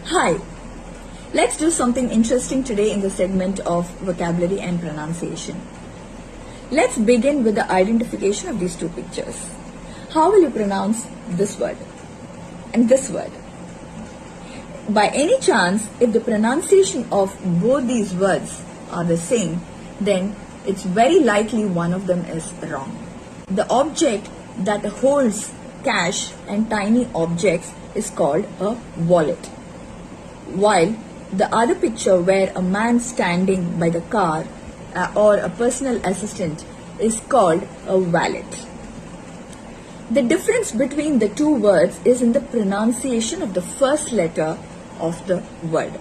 Hi, let's do something interesting today in the segment of vocabulary and pronunciation. Let's begin with the identification of these two pictures. How will you pronounce this word and this word? By any chance, if the pronunciation of both these words are the same, then it's very likely one of them is wrong. The object that holds cash and tiny objects is called a wallet, while the other picture where a man standing by the car or a personal assistant is called a valet. The difference between the two words is in the pronunciation of the first letter of the word.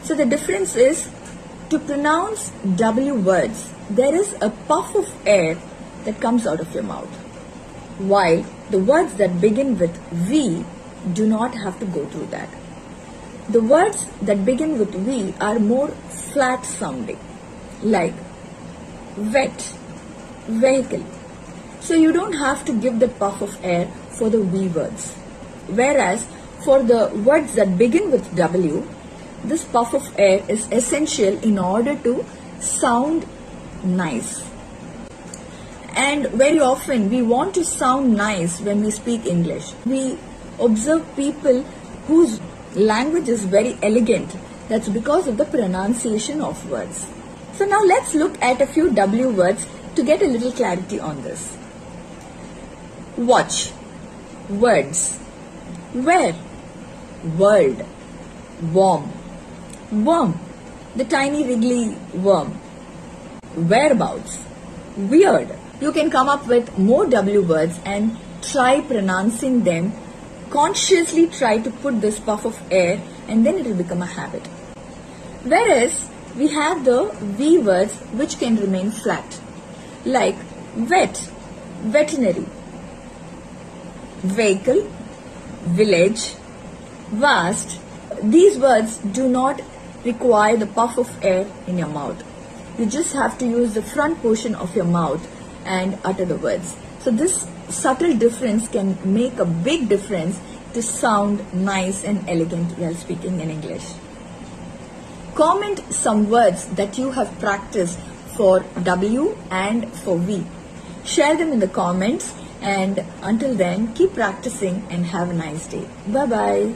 So the difference is, to pronounce W words, there is a puff of air that comes out of your mouth, while the words that begin with V do not have to go through that. The words that begin with V are more flat sounding, like wet, vehicle. So you don't have to give the puff of air for the V words. Whereas for the words that begin with W, this puff of air is essential in order to sound nice. And very often we want to sound nice when we speak English. We observe people whose language is very elegant. That's because of the pronunciation of words. So now let's look at a few W words to get a little clarity on this. Watch, words. Where, world. Worm, worm, the tiny wriggly worm. Whereabouts, weird. You can come up with more W words and try pronouncing them. Consciously try to put this puff of air and then it will become a habit. Whereas we have the V words which can remain flat, like vet, veterinary, vehicle, village, vast. These words do not require the puff of air in your mouth. You just have to use the front portion of your mouth and utter the words. So this subtle difference can make a big difference to sound nice and elegant while speaking in English. Comment some words that you have practiced for W and for V. Share them in the comments, and until then, keep practicing and have a nice day. Bye-bye.